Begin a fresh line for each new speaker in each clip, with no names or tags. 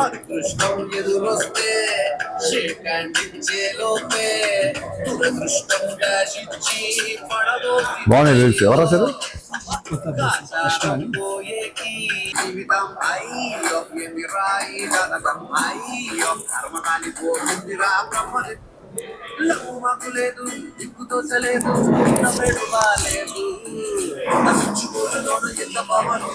అదృష్టం ఎదురొస్తే shake hand ఇచ్చేలోపే దురదృష్టం డాష్ ఇచ్చి పడదో.
బాగున్నాయి లిరిక్స్. ఎవరు రాశారు?
పోయేకి జీవితం అయ్యో ఏమి రాయి జనకం అయ్యో కర్మ కాలిపోతుందిరా బ్రహ్మది. లఘు మాకు లేదు, దిక్కు తోచలేదు, పెడు బాలేదు. చుచ్చుకోలులోను ఎంత పవను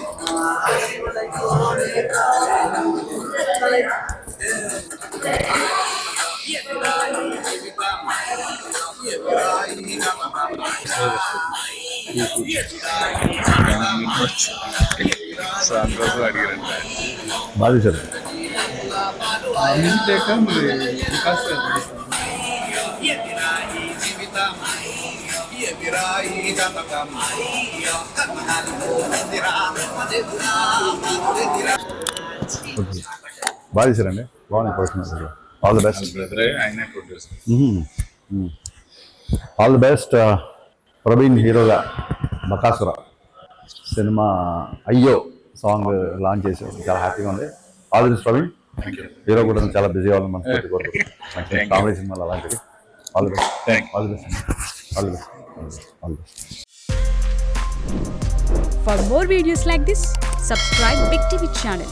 బాగా తీశారు. బాగా తీశారండి. బాగున్నాయి personal. All the best. All the best. Praveen హీరోగా బకాసుర సినిమా అయ్యో సాంగ్ లాంచ్ చేసాం. చాలా హ్యాపీగా ఉంది. All the best Praveen. Hero కూడా చాలా బిజీ అవ్వాలని మనస్ఫూర్తి కోరుకుంటున్నాం. కామెడీ సినిమాలు అలాంటివి. All the best. All the best. All the best. All the best.
For more videos like this, subscribe Big TV channel.